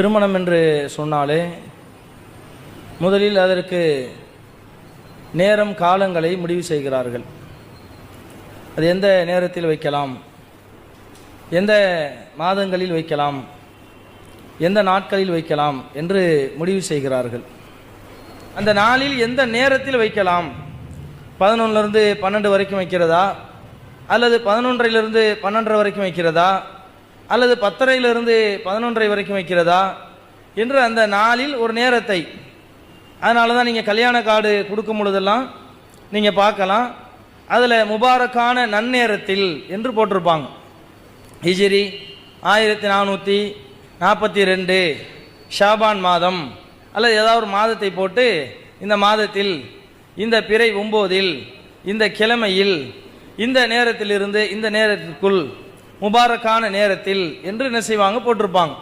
திருமணம் என்று சொன்னாலே முதலில் அதற்கு நேரம் காலங்களை முடிவு செய்கிறார்கள். அது எந்த நேரத்தில் வைக்கலாம், எந்த மாதங்களில் வைக்கலாம், எந்த நாட்களில் வைக்கலாம் என்று முடிவு செய்கிறார்கள். அந்த நாளில் எந்த நேரத்தில் வைக்கலாம், 11லிருந்து 12 வரைக்கும் வைக்கிறதா, அல்லது 11லிருந்து 12 வரைக்கும் வைக்கிறதா, அல்லது 10லிருந்து 11 வரைக்கும் வைக்கிறதா என்று அந்த நாளில் ஒரு நேரத்தை. அதனால தான் நீங்கள் கல்யாண கார்டு கொடுக்கும் பொழுதெல்லாம் நீங்கள் பார்க்கலாம், அதில் முபாரக்கான நன்னேரத்தில் என்று போட்டிருப்பாங்க. ஹிஜ்ரி 1442 ஷாபான் மாதம் அல்லது ஏதாவது ஒரு மாதத்தை போட்டு, இந்த மாதத்தில் இந்த பிறை 9 இந்த கிழமையில் இந்த நேரத்திலிருந்து இந்த நேரத்திற்குள் முபாரக்கான நேரத்தில் என்று என்ன செய்வாங்க, போட்டிருப்பாங்க.